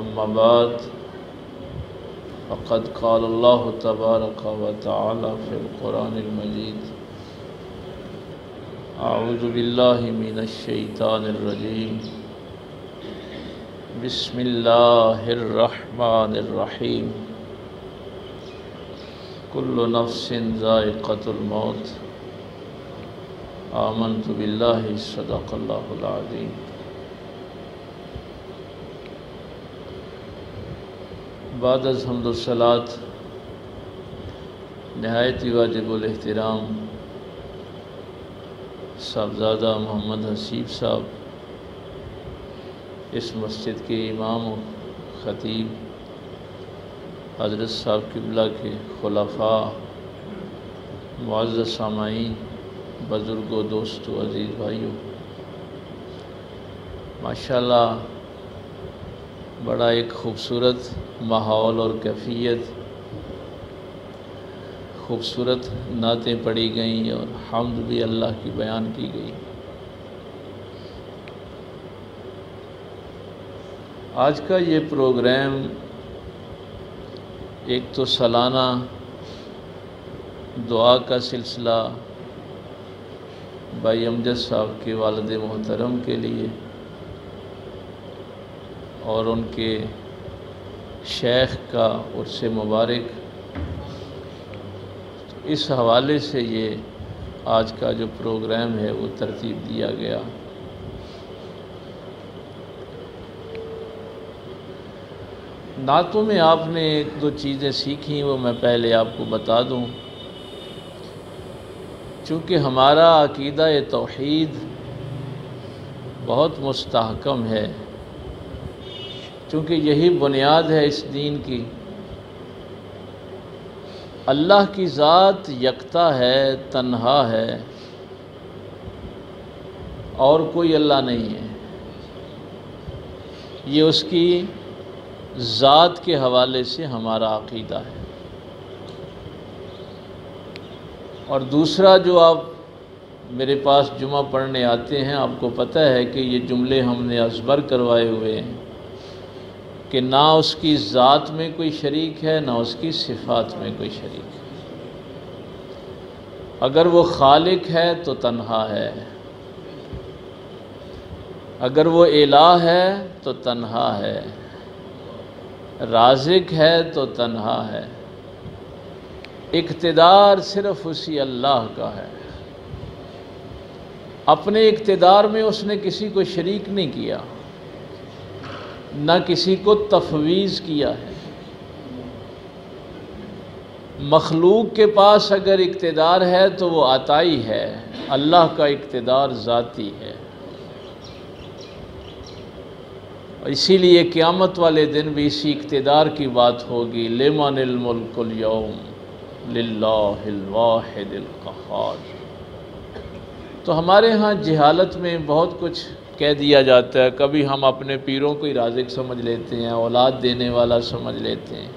أما بعد فقد قال الله تبارك وتعالى في القرآن المجيد أعوذ بالله من الشيطان الرجيم بسم الله الرحمن الرحيم كل نفس ذائقة الموت آمنت بالله صدق الله العظيم۔ بعد از حمد و صلات نہایت ہی واجب الاحترام صاحبزادہ محمد حسیب صاحب، اس مسجد کے امام و خطیب، حضرت صاحب قبلہ کے خلفاء، معزز سامعین، بزرگوں، دوستوں، عزیز بھائیوں، ماشاءاللہ بڑا ایک خوبصورت ماحول اور کیفیت، خوبصورت نعتیں پڑھی گئیں اور حمد بھی اللہ کی بیان کی گئی۔ آج کا یہ پروگرام ایک تو سالانہ دعا کا سلسلہ بھائی امجد صاحب کے والد محترم کے لیے اور ان کے شیخ کا عرس مبارک، تو اس حوالے سے یہ آج کا جو پروگرام ہے وہ ترتیب دیا گیا۔ نعتوں میں آپ نے ایک دو چیزیں سیکھیں، وہ میں پہلے آپ کو بتا دوں۔ چونکہ ہمارا عقیدہ توحید بہت مستحکم ہے، چونکہ یہی بنیاد ہے اس دین کی۔ اللہ کی ذات یکتا ہے، تنہا ہے، اور کوئی اللہ نہیں ہے۔ یہ اس کی ذات کے حوالے سے ہمارا عقیدہ ہے۔ اور دوسرا، جو آپ میرے پاس جمعہ پڑھنے آتے ہیں، آپ کو پتہ ہے کہ یہ جملے ہم نے ازبر کروائے ہوئے ہیں کہ نہ اس کی ذات میں کوئی شریک ہے، نہ اس کی صفات میں کوئی شریک ہے۔ اگر وہ خالق ہے تو تنہا ہے، اگر وہ الہ ہے تو تنہا ہے، رازق ہے تو تنہا ہے، اقتدار صرف اسی اللہ کا ہے۔ اپنے اقتدار میں اس نے کسی کو شریک نہیں کیا، نہ کسی کو تفویض کیا ہے۔ مخلوق کے پاس اگر اقتدار ہے تو وہ عطائی ہے، اللہ کا اقتدار ذاتی ہے۔ اسی لیے قیامت والے دن بھی اسی اقتدار کی بات ہوگی، لمن الملک اليوم للہ الواحد القہار۔ تو ہمارے ہاں جہالت میں بہت کچھ کہہ دیا جاتا ہے۔ کبھی ہم اپنے پیروں کو ہی رازق سمجھ لیتے ہیں، اولاد دینے والا سمجھ لیتے ہیں۔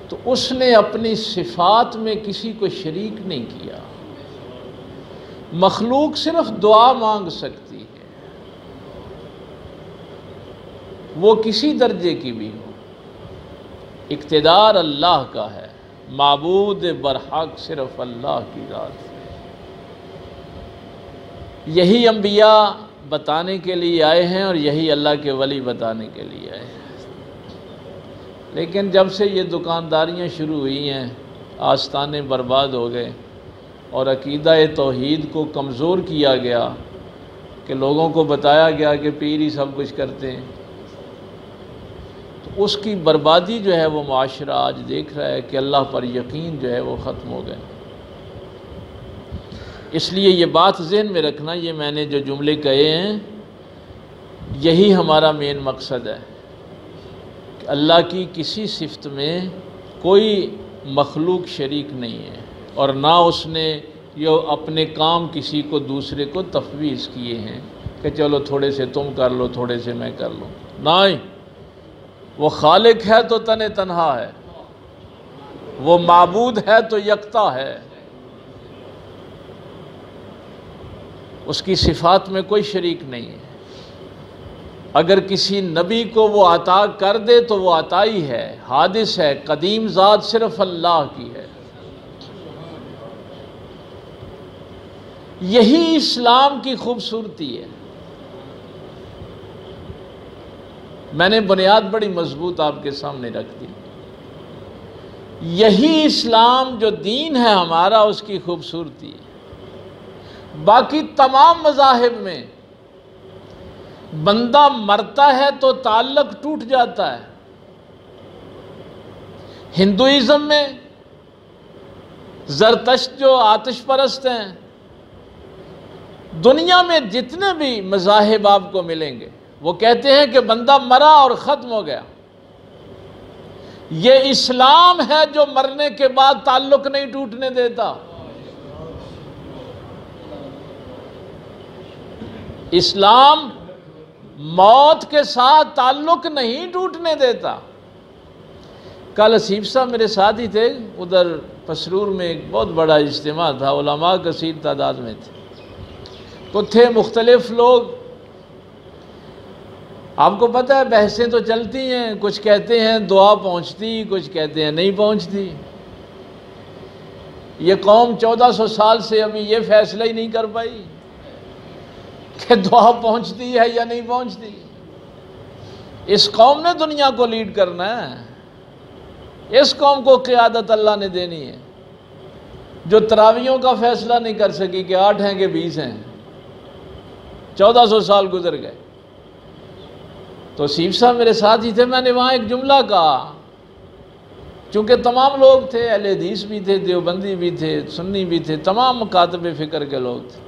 تو اس نے اپنی صفات میں کسی کو شریک نہیں کیا۔ مخلوق صرف دعا مانگ سکتی ہے، وہ کسی درجے کی بھی ہو۔ اقتدار اللہ کا ہے، معبود برحق صرف اللہ کی ذات ہے۔ یہی انبیاء بتانے کے لیے آئے ہیں اور یہی اللہ کے ولی بتانے کے لیے آئے ہیں۔ لیکن جب سے یہ دکانداریاں شروع ہوئی ہیں، آستانے برباد ہو گئے اور عقیدہ توحید کو کمزور کیا گیا کہ لوگوں کو بتایا گیا کہ پیر ہی سب کچھ کرتے ہیں، تو اس کی بربادی جو ہے وہ معاشرہ آج دیکھ رہا ہے کہ اللہ پر یقین جو ہے وہ ختم ہو گئے۔ اس لیے یہ بات ذہن میں رکھنا، یہ میں نے جو جملے کہے ہیں یہی ہمارا مین مقصد ہے کہ اللہ کی کسی صفت میں کوئی مخلوق شریک نہیں ہے، اور نہ اس نے یہ اپنے کام کسی کو دوسرے کو تفویض کیے ہیں کہ چلو تھوڑے سے تم کر لو، تھوڑے سے میں کر لوں۔ نہیں، وہ خالق ہے تو تنہا ہے، وہ معبود ہے تو یکتا ہے، اس کی صفات میں کوئی شریک نہیں ہے۔ اگر کسی نبی کو وہ عطا کر دے تو وہ عطا ہی ہے، حادث ہے، قدیم ذات صرف اللہ کی ہے۔ یہی اسلام کی خوبصورتی ہے۔ میں نے بنیاد بڑی مضبوط آپ کے سامنے رکھ دی۔ یہی اسلام جو دین ہے ہمارا، اس کی خوبصورتی ہے۔ باقی تمام مذاہب میں بندہ مرتا ہے تو تعلق ٹوٹ جاتا ہے۔ ہندوازم میں زرتشت جو آتش پرست ہیں، دنیا میں جتنے بھی مذاہب آپ کو ملیں گے وہ کہتے ہیں کہ بندہ مرا اور ختم ہو گیا۔ یہ اسلام ہے جو مرنے کے بعد تعلق نہیں ٹوٹنے دیتا۔ اسلام موت کے ساتھ تعلق نہیں ٹوٹنے دیتا۔ کل حسیب صاحب میرے ساتھ ہی تھے، ادھر پسرور میں ایک بہت بڑا اجتماع تھا، علماء کثیر تعداد میں تھے، تو تھے مختلف لوگ۔ آپ کو پتہ ہے بحثیں تو چلتی ہیں، کچھ کہتے ہیں دعا پہنچتی، کچھ کہتے ہیں نہیں پہنچتی۔ یہ قوم 1400 سال سے ابھی یہ فیصلہ ہی نہیں کر پائی کہ دعا پہنچتی ہے یا نہیں پہنچتی۔ اس قوم نے دنیا کو لیڈ کرنا ہے، اس قوم کو قیادت اللہ نے دینی ہے، جو تراویحوں کا فیصلہ نہیں کر سکی کہ 8 ہیں کہ 20 ہیں۔ 1400 سال گزر گئے۔ تو حسیب صاحب میرے ساتھ ہی تھے، میں نے وہاں ایک جملہ کہا، چونکہ تمام لوگ تھے، اہل حدیث بھی تھے، دیوبندی بھی تھے، سنی بھی تھے، تمام مکاتب فکر کے لوگ تھے۔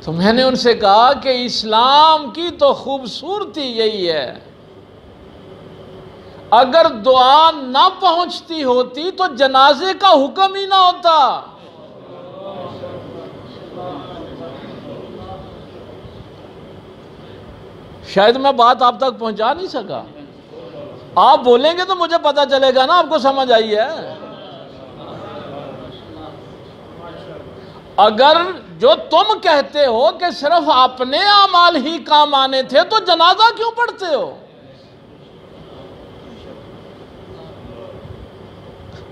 تو میں نے ان سے کہا کہ اسلام کی تو خوبصورتی یہی ہے، اگر دعا نہ پہنچتی ہوتی تو جنازے کا حکم ہی نہ ہوتا۔ شاید میں بات آپ تک پہنچا نہیں سکا، آپ بولیں گے تو مجھے پتہ چلے گا نا آپ کو سمجھ آئی ہے۔ اگر جو تم کہتے ہو کہ صرف اپنے اعمال ہی کام آنے تھے تو جنازہ کیوں پڑھتے ہو؟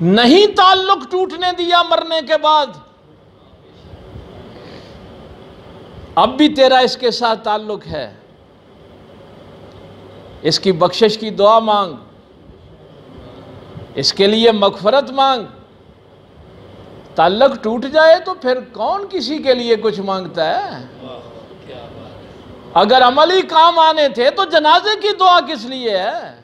نہیں تعلق ٹوٹنے دیا مرنے کے بعد، اب بھی تیرا اس کے ساتھ تعلق ہے، اس کی بخشش کی دعا مانگ، اس کے لیے مغفرت مانگ۔ تعلق ٹوٹ جائے تو پھر کون کسی کے لیے کچھ مانگتا ہے؟ اگر عملی کام آنے تھے تو جنازے کی دعا کس لیے ہے؟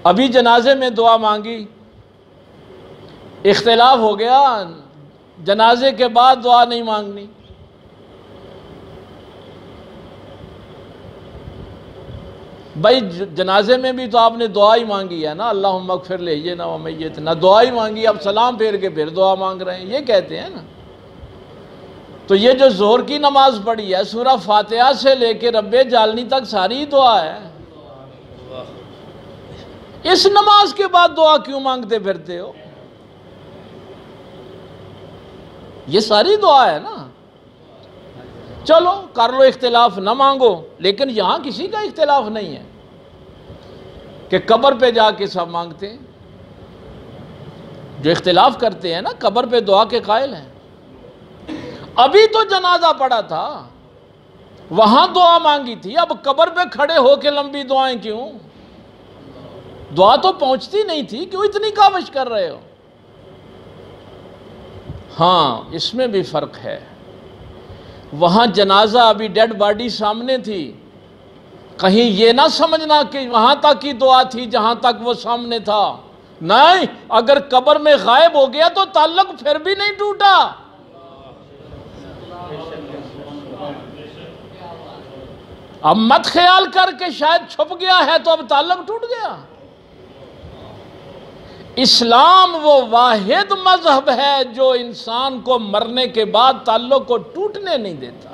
ابھی جنازے میں دعا مانگی، اختلاف ہو گیا، جنازے کے بعد دعا نہیں مانگنی۔ بھائی جنازے میں بھی تو آپ نے دعا ہی مانگی ہے نا، اللہم اغفر لینا و میتنا، دعا ہی مانگی، اب سلام پھیر کے پھر دعا مانگ رہے ہیں، یہ کہتے ہیں نا۔ تو یہ جو ظہر کی نماز پڑھی ہے، سورہ فاتحہ سے لے کے رب جعلنی تک ساری دعا ہے۔ اس نماز کے بعد دعا کیوں مانگتے پھرتے ہو؟ یہ ساری دعا ہے نا۔ چلو کر لو اختلاف، نہ مانگو، لیکن یہاں کسی کا اختلاف نہیں ہے کہ قبر پہ جا کے سب مانگتے ہیں۔ جو اختلاف کرتے ہیں نا قبر پہ دعا کے قائل ہیں۔ ابھی تو جنازہ پڑا تھا، وہاں دعا مانگی تھی، اب قبر پہ کھڑے ہو کے لمبی دعائیں کیوں؟ دعا تو پہنچتی نہیں تھی، کیوں اتنی کاوش کر رہے ہو؟ ہاں اس میں بھی فرق ہے، وہاں جنازہ ابھی ڈیڈ باڈی سامنے تھی، کہیں یہ نہ سمجھنا کہ وہاں تک کی دعا تھی جہاں تک وہ سامنے تھا، نہیں، اگر قبر میں غائب ہو گیا تو تعلق پھر بھی نہیں ٹوٹا۔ اب مت خیال کر کے شاید چھپ گیا ہے تو اب تعلق ٹوٹ گیا۔ اسلام وہ واحد مذہب ہے جو انسان کو مرنے کے بعد تعلق کو ٹوٹنے نہیں دیتا۔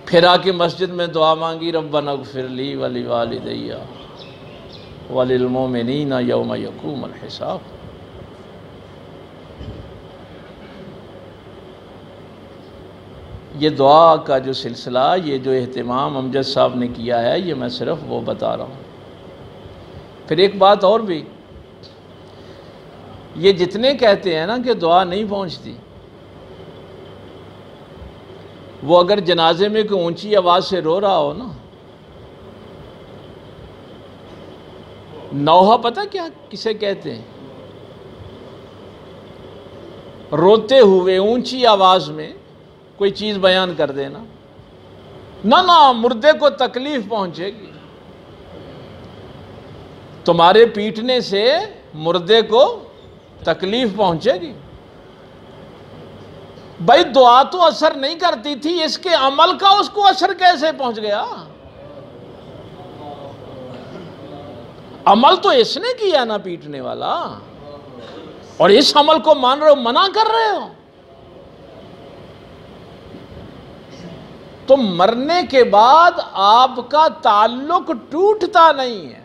پھر آ کے مسجد میں دعا مانگی، ربنا اغفر لی ولوالدی وللمؤمنین یوم یقوم الحساب۔ یہ دعا کا جو سلسلہ، یہ جو اہتمام امجد صاحب نے کیا ہے، یہ میں صرف وہ بتا رہا ہوں۔ پھر ایک بات اور بھی، یہ جتنے کہتے ہیں نا کہ دعا نہیں پہنچتی، وہ اگر جنازے میں کوئی اونچی آواز سے رو رہا ہو نا، نوحہ پتہ کیا کسے کہتے ہیں؟ روتے ہوئے اونچی آواز میں کوئی چیز بیان کر دینا، نہ مردے کو تکلیف پہنچے گی، تمہارے پیٹنے سے مردے کو تکلیف پہنچے گی۔ بھائی دعا تو اثر نہیں کرتی تھی، اس کے عمل کا اس کو اثر کیسے پہنچ گیا؟ عمل تو اس نے کیا نا پیٹنے والا، اور اس عمل کو مان رہے ہو، منع کر رہے ہو۔ تو مرنے کے بعد آپ کا تعلق ٹوٹتا نہیں ہے،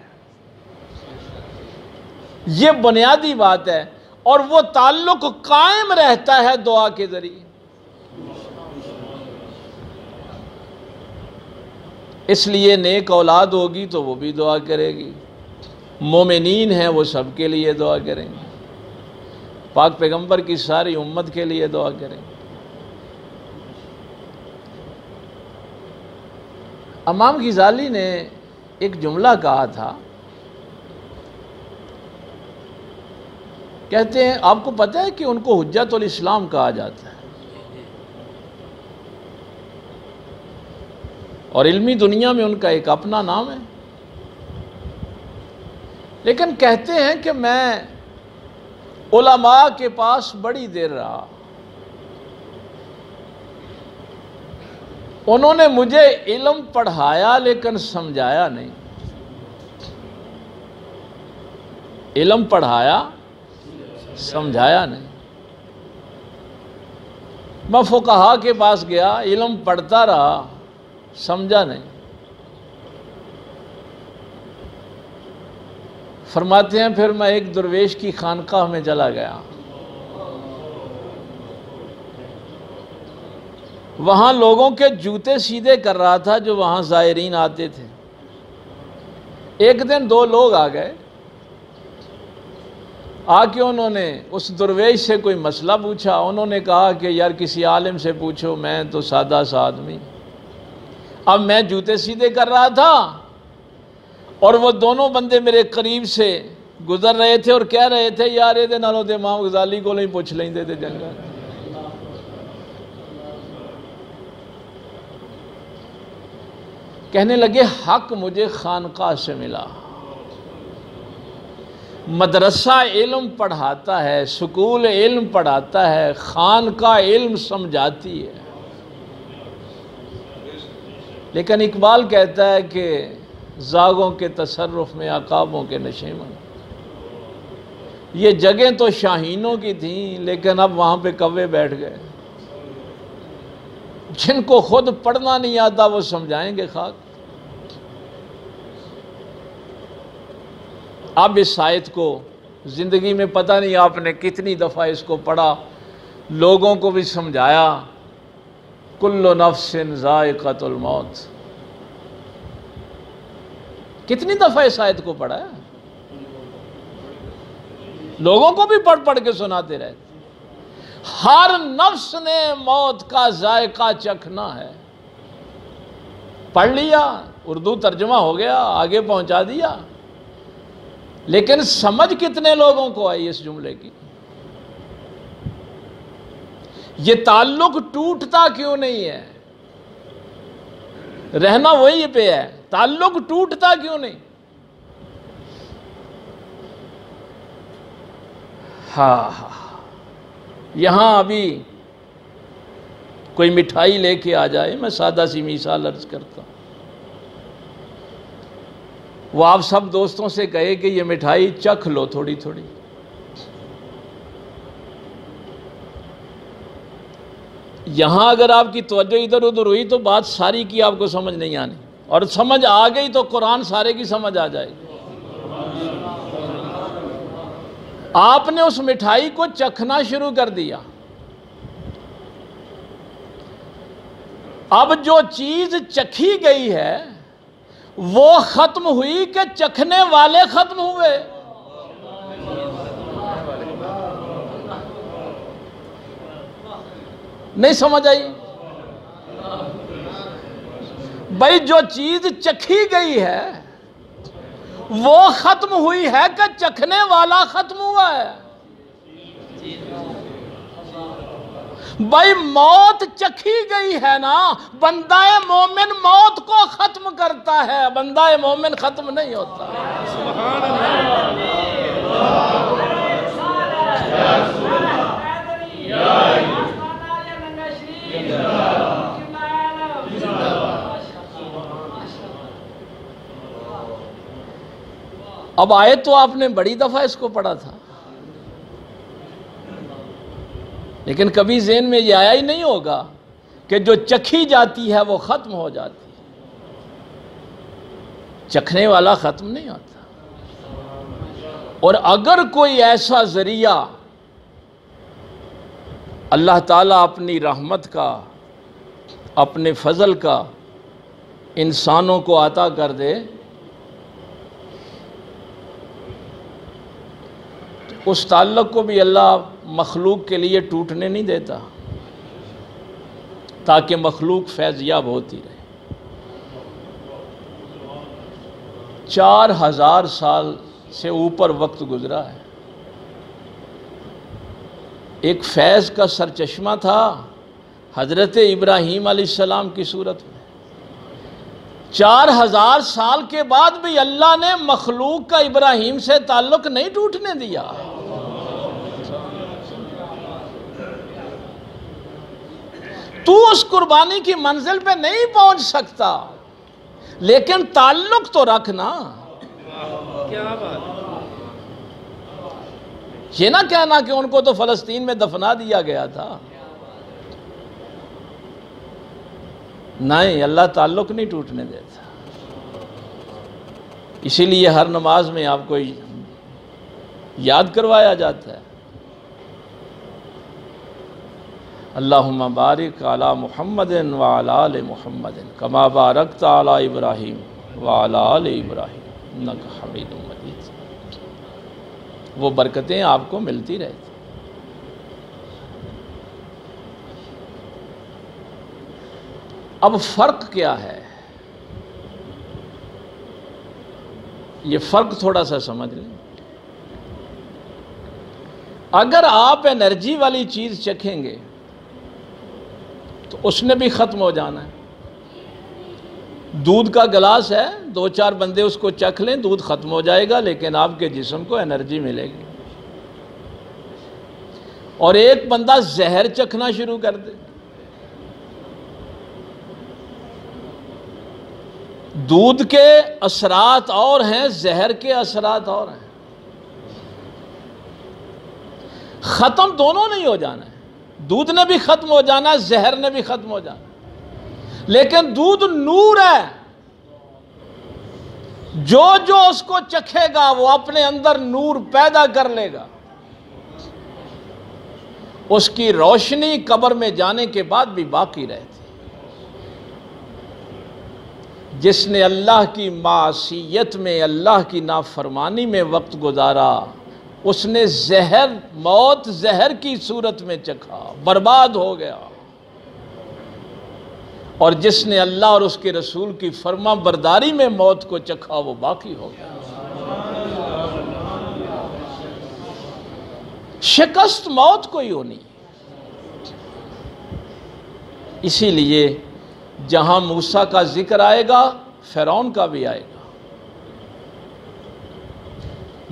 یہ بنیادی بات ہے، اور وہ تعلق قائم رہتا ہے دعا کے ذریعے۔ اس لیے نیک اولاد ہوگی تو وہ بھی دعا کرے گی، مومنین ہیں وہ سب کے لیے دعا کریں گے، پاک پیغمبر کی ساری امت کے لیے دعا کریں گے۔ امام غزالی نے ایک جملہ کہا تھا، کہتے ہیں آپ کو پتہ ہے کہ ان کو حجت الاسلام کہا جاتا ہے، اور علمی دنیا میں ان کا ایک اپنا نام ہے، لیکن کہتے ہیں کہ میں علماء کے پاس بڑی دیر رہا، انہوں نے مجھے علم پڑھایا لیکن سمجھایا نہیں، علم پڑھایا سمجھایا نہیں۔ میں فقہا کے پاس گیا، علم پڑھتا رہا، سمجھا نہیں۔ فرماتے ہیں پھر میں ایک درویش کی خانقاہ میں چلا گیا، وہاں لوگوں کے جوتے سیدھے کر رہا تھا جو وہاں زائرین آتے تھے۔ ایک دن دو لوگ آ گئے، آ کے انہوں نے اس درویش سے کوئی مسئلہ پوچھا، انہوں نے کہا کہ یار کسی عالم سے پوچھو، میں تو سادہ سا آدمی۔ اب میں جوتے سیدھے کر رہا تھا، اور وہ دونوں بندے میرے قریب سے گزر رہے تھے اور کہہ رہے تھے یار یہ دے نالوں تے امام غزالی کو نہیں پوچھ لیں دے جنگا۔ کہنے لگے حق مجھے خانقاہ سے ملا، مدرسہ علم پڑھاتا ہے، سکول علم پڑھاتا ہے، خانقاہ علم سمجھاتی ہے، لیکن اقبال کہتا ہے کہ زاغوں کے تصرف میں عقابوں کے نشیمن۔ یہ جگہیں تو شاہینوں کی تھیں، لیکن اب وہاں پہ کوے بیٹھ گئے، جن کو خود پڑھنا نہیں آتا وہ سمجھائیں گے خاک۔ اب اس آیت کو زندگی میں پتہ نہیں آپ نے کتنی دفعہ اس کو پڑھا، لوگوں کو بھی سمجھایا، کل نفس ذائقۃ الموت، کتنی دفعہ اس آیت کو پڑھا ہے، لوگوں کو بھی پڑھ پڑھ کے سناتے رہتے۔ ہر نفس نے موت کا ذائقہ چکھنا ہے، پڑھ لیا، اردو ترجمہ ہو گیا، آگے پہنچا دیا، لیکن سمجھ کتنے لوگوں کو آئی اس جملے کی؟ یہ تعلق ٹوٹتا کیوں نہیں ہے؟ رہنا وہی پہ ہے، تعلق ٹوٹتا کیوں نہیں؟ ہاں یہاں ابھی کوئی مٹھائی لے کے آ جائے، میں سادہ سی مثال عرض کرتا ہوں، وہ آپ سب دوستوں سے کہے کہ یہ مٹھائی چکھ لو تھوڑی تھوڑی، یہاں اگر آپ کی توجہ ادھر ادھر ہوئی تو بات ساری کی آپ کو سمجھ نہیں آنی، اور سمجھ آ گئی تو قرآن سارے کی سمجھ آ جائے گی۔ آپ نے اس مٹھائی کو چکھنا شروع کر دیا، اب جو چیز چکھی گئی ہے وہ ختم ہوئی کہ چکھنے والے ختم ہوئے؟ نہیں سمجھ آئی؟ بھائی جو چیز چکھی گئی ہے وہ ختم ہوئی ہے کہ چکھنے والا ختم ہوا ہے؟ بھائی موت چکھی گئی ہے نا، بندہ مومن موت کو ختم کرتا ہے، بندہ مومن ختم نہیں ہوتا۔ اب آیت تو آپ نے بڑی دفعہ اس کو پڑھا تھا، لیکن کبھی ذہن میں یہ آیا ہی نہیں ہوگا کہ جو چکھی جاتی ہے وہ ختم ہو جاتی ہے، چکھنے والا ختم نہیں ہوتا۔ اور اگر کوئی ایسا ذریعہ اللہ تعالیٰ اپنی رحمت کا، اپنے فضل کا انسانوں کو عطا کر دے، اس تعلق کو بھی اللہ مخلوق کے لیے ٹوٹنے نہیں دیتا، تاکہ مخلوق فیض یاب ہوتی رہے۔ 4000 سال سے اوپر وقت گزرا ہے، ایک فیض کا سرچشمہ تھا حضرت ابراہیم علیہ السلام کی صورت میں۔ 4000 سال کے بعد بھی اللہ نے مخلوق کا ابراہیم سے تعلق نہیں ٹوٹنے دیا۔ تو اس قربانی کی منزل پہ نہیں پہنچ سکتا، لیکن تعلق تو رکھنا۔ کیا بات! یہ نہ کہنا کہ ان کو تو فلسطین میں دفنا دیا گیا تھا۔ نہیں، اللہ تعلق نہیں ٹوٹنے دیتا۔ اسی لیے ہر نماز میں آپ کو یاد کروایا جاتا ہے، اللہم بارک علی محمد وعلی آل محمد کما بارکت علی ابراہیم وعلی آل ابراہیم انک حمید مجید۔ وہ برکتیں آپ کو ملتی رہتی۔ اب فرق کیا ہے؟ یہ فرق تھوڑا سا سمجھ لیں۔ اگر آپ انرجی والی چیز چکھیں گے تو اس نے بھی ختم ہو جانا ہے۔ دودھ کا گلاس ہے، 2-4 بندے اس کو چکھ لیں، دودھ ختم ہو جائے گا، لیکن آپ کے جسم کو انرجی ملے گی۔ اور ایک بندہ زہر چکھنا شروع کر دے، دودھ کے اثرات اور ہیں، زہر کے اثرات اور ہیں، ختم دونوں نہیں ہو جانا ہے۔ دودھ نے بھی ختم ہو جانا ہے، زہر نے بھی ختم ہو جانا ہے، لیکن دودھ نور ہے، جو اس کو چکھے گا وہ اپنے اندر نور پیدا کر لے گا، اس کی روشنی قبر میں جانے کے بعد بھی باقی رہتی۔ جس نے اللہ کی معصیت میں، اللہ کی نافرمانی میں وقت گزارا، اس نے زہر، موت زہر کی صورت میں چکھا، برباد ہو گیا۔ اور جس نے اللہ اور اس کے رسول کی فرما برداری میں موت کو چکھا، وہ باقی ہو گیا۔ شکست موت کو ہی ہونی۔ اسی لیے جہاں موسیٰ کا ذکر آئے گا، فرعون کا بھی آئے گا۔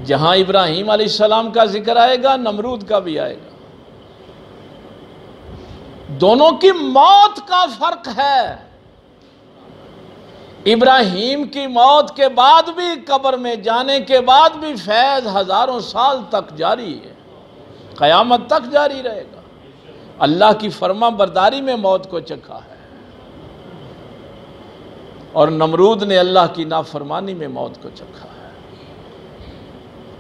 جہاں ابراہیم علیہ السلام کا ذکر آئے گا، نمرود کا بھی آئے گا۔ دونوں کی موت کا فرق ہے۔ ابراہیم کی موت کے بعد بھی، قبر میں جانے کے بعد بھی فیض ہزاروں سال تک جاری ہے، قیامت تک جاری رہے گا۔ اللہ کی فرما برداری میں موت کو چکھا ہے، اور نمرود نے اللہ کی نافرمانی میں موت کو چکھا ہے۔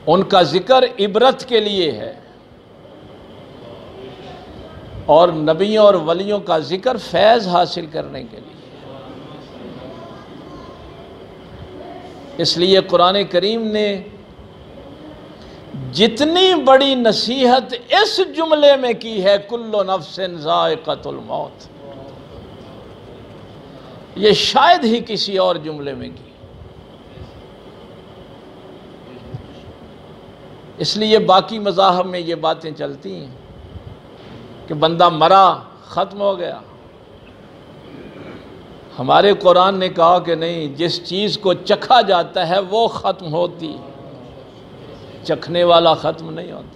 ان کا ذکر عبرت کے لیے ہے۔ اور نبیوں اور ولیوں کا ذکر فیض حاصل کرنے کے لیے۔ اس لیے قرآن کریم نے جتنی بڑی نصیحت اس جملے میں کی ہے، کل نفس ذائقۃ الموت، یہ شاید ہی کسی اور جملے میں کی۔ اس لیے باقی مذاہب میں یہ باتیں چلتی ہیں کہ بندہ مرا ختم ہو گیا۔ ہمارے قرآن نے کہا کہ نہیں، جس چیز کو چکھا جاتا ہے وہ ختم ہوتی، چکھنے والا ختم نہیں ہوتا۔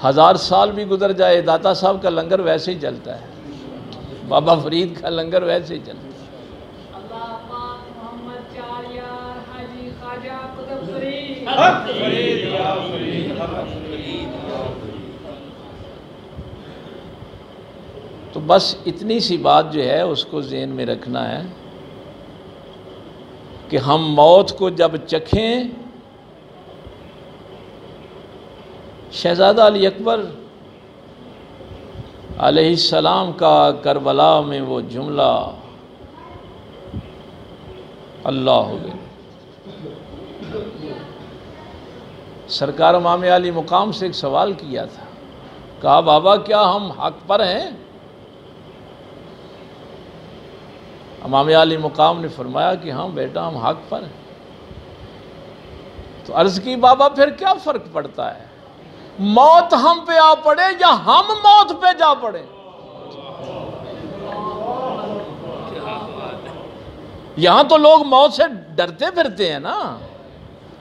1000 سال بھی گزر جائے، داتا صاحب کا لنگر ویسے ہی چلتا ہے، بابا فرید کا لنگر ویسے ہی چلتا ہے۔ تو بس اتنی سی بات جو ہے اس کو ذہن میں رکھنا ہے کہ ہم موت کو جب چکھیں، شہزادہ علی اکبر علیہ السلام کا کربلا میں وہ جملہ اللہ ہوگا، سرکار امام علی مقام سے ایک سوال کیا تھا، کہا بابا کیا ہم حق پر ہیں؟ امام علی مقام نے فرمایا کہ ہاں بیٹا ہم حق پر ہیں۔ تو عرض کی بابا پھر کیا فرق پڑتا ہے، موت ہم پہ آ پڑے یا ہم موت پہ جا پڑے؟ یہاں تو لوگ موت سے ڈرتے پھرتے ہیں نا۔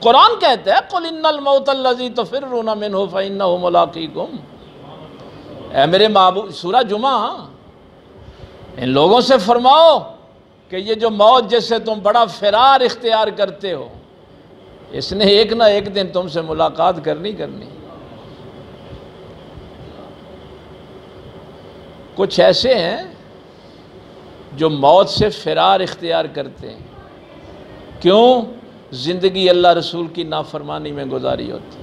قرآن کہتا ہے قُلْ إِنَّ الْمَوْتَ الَّذِي تَفِرُّونَ مِنْهُ فَإِنَّهُ مُلَاقِيكُمْ، اے میرے معبود، سورہ جمعہ، ان لوگوں سے فرماؤ کہ یہ جو موت جس سے تم بڑا فرار اختیار کرتے ہو، اس نے ایک نہ ایک دن تم سے ملاقات کرنی۔ کچھ ایسے ہیں جو موت سے فرار اختیار کرتے ہیں، کیوں؟ زندگی اللہ رسول کی نافرمانی میں گزاری ہوتی،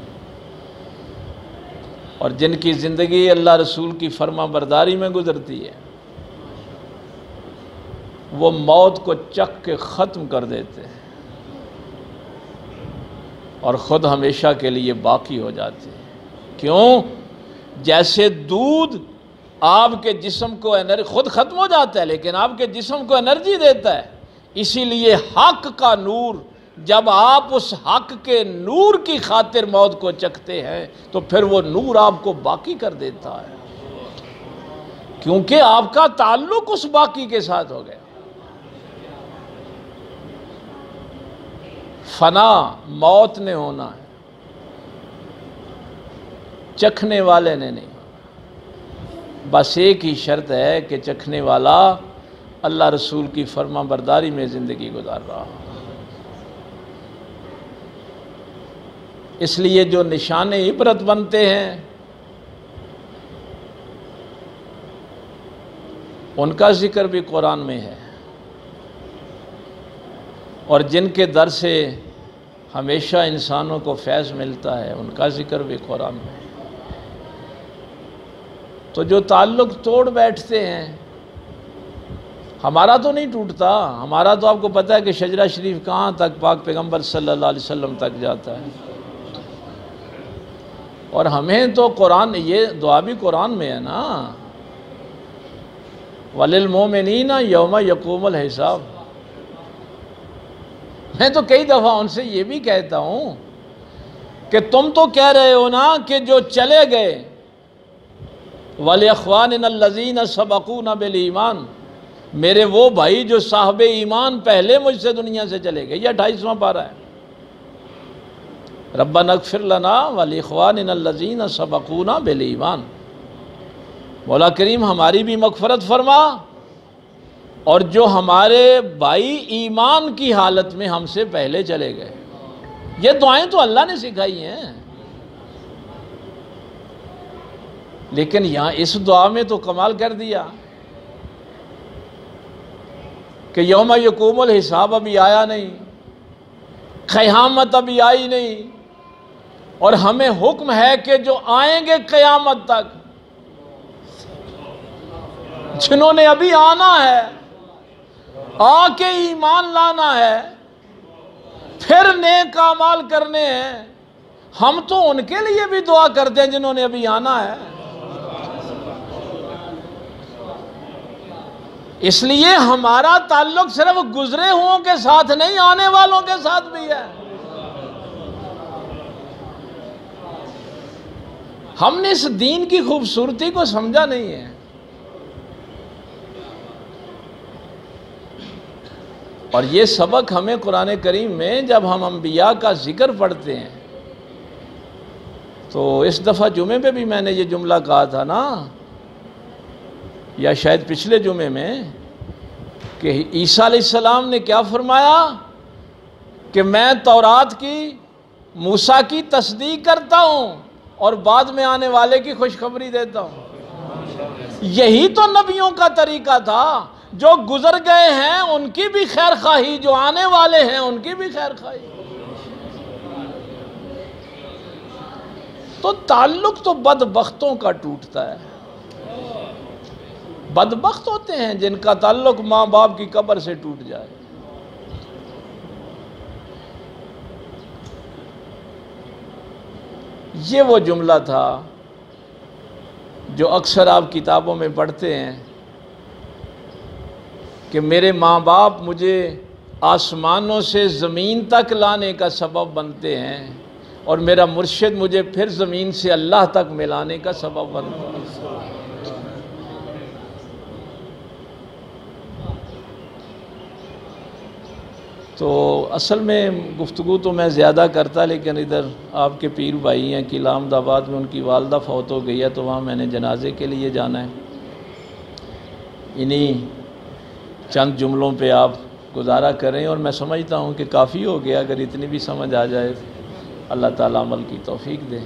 اور جن کی زندگی اللہ رسول کی فرما برداری میں گزرتی ہے وہ موت کو چکھ کے ختم کر دیتے ہیں اور خود ہمیشہ کے لیے باقی ہو جاتے ہیں۔ کیوں؟ جیسے دودھ آپ کے جسم کو خود ختم ہو جاتا ہے لیکن آپ کے جسم کو انرجی دیتا ہے، اسی لیے حق کا نور، جب آپ اس حق کے نور کی خاطر موت کو چکھتے ہیں تو پھر وہ نور آپ کو باقی کر دیتا ہے، کیونکہ آپ کا تعلق اس باقی کے ساتھ ہو گیا۔ فنا موت نے ہونا ہے، چکھنے والے نے نہیں۔ بس ایک ہی شرط ہے کہ چکھنے والا اللہ رسول کی فرما برداری میں زندگی گزار رہا ہو۔ اس لیے جو نشان عبرت بنتے ہیں ان کا ذکر بھی قرآن میں ہے، اور جن کے در سے ہمیشہ انسانوں کو فیض ملتا ہے ان کا ذکر بھی قرآن میں ہے۔ تو جو تعلق توڑ بیٹھتے ہیں، ہمارا تو نہیں ٹوٹتا، ہمارا تو آپ کو پتہ ہے کہ شجرہ شریف کہاں تک پاک پیغمبر صلی اللہ علیہ وسلم تک جاتا ہے، اور ہمیں تو قرآن، یہ دعا بھی قرآن میں ہے نا، وَلِلْمُؤْمِنِينَ يَوْمَ يَقُومُ الْحِسَابُ۔ میں تو کئی دفعہ ان سے یہ بھی کہتا ہوں کہ تم تو کہہ رہے ہو نا کہ جو چلے گئے وَلِإِخْوَانِنَا الَّذِينَ سَبَقُونَا بِالْإِيمَانِ، میرے وہ بھائی جو صاحب ایمان پہلے مجھ سے دنیا سے چلے گئے، یہ 28واں پارہ ہے، ربنا اغفر لنا وَلِإِخْوَانِنَا الَّذِينَ سَبَقُونَا بِالْإِيمَانِ، مولا کریم ہماری بھی مغفرت فرما، اور جو ہمارے بھائی ایمان کی حالت میں ہم سے پہلے چلے گئے۔ یہ دعائیں تو اللہ نے سکھائی ہیں، لیکن یہاں اس دعا میں تو کمال کر دیا کہ یوم یقوم الحساب ابھی آیا نہیں، قیامت ابھی آئی نہیں، اور ہمیں حکم ہے کہ جو آئیں گے قیامت تک، جنہوں نے ابھی آنا ہے، آ کے ایمان لانا ہے، پھر نیک اعمال کرنے ہیں، ہم تو ان کے لیے بھی دعا کرتے ہیں جنہوں نے ابھی آنا ہے۔ اس لیے ہمارا تعلق صرف گزرے ہوں کے ساتھ نہیں، آنے والوں کے ساتھ بھی ہے۔ ہم نے اس دین کی خوبصورتی کو سمجھا نہیں ہے۔ اور یہ سبق ہمیں قرآن کریم میں جب ہم انبیاء کا ذکر پڑھتے ہیں، تو اس دفعہ جمعے پہ بھی میں نے یہ جملہ کہا تھا نا، یا شاید پچھلے جمعے میں، کہ عیسیٰ علیہ السلام نے کیا فرمایا کہ میں تورات کی، موسیٰ کی تصدیق کرتا ہوں اور بعد میں آنے والے کی خوشخبری دیتا ہوں۔ یہی تو نبیوں کا طریقہ تھا، جو گزر گئے ہیں ان کی بھی خیر خواہی، جو آنے والے ہیں ان کی بھی خیر خواہی۔ تو تعلق تو بدبختوں کا ٹوٹتا ہے۔ بدبخت ہوتے ہیں جن کا تعلق ماں باپ کی قبر سے ٹوٹ جائے۔ یہ وہ جملہ تھا جو اکثر آپ کتابوں میں پڑھتے ہیں کہ میرے ماں باپ مجھے آسمانوں سے زمین تک لانے کا سبب بنتے ہیں، اور میرا مرشد مجھے پھر زمین سے اللہ تک ملانے کا سبب بنتا ہے۔ تو اصل میں گفتگو تو میں زیادہ کرتا، لیکن ادھر آپ کے پیر بھائی ہیں قلعہ احمد آباد میں، ان کی والدہ فوت ہو گئی ہے، تو وہاں میں نے جنازے کے لیے جانا ہے۔ انہی چند جملوں پہ آپ گزارا کریں، اور میں سمجھتا ہوں کہ کافی ہو گیا، اگر اتنی بھی سمجھ آ جائے، اللہ تعالیٰ عمل کی توفیق دے۔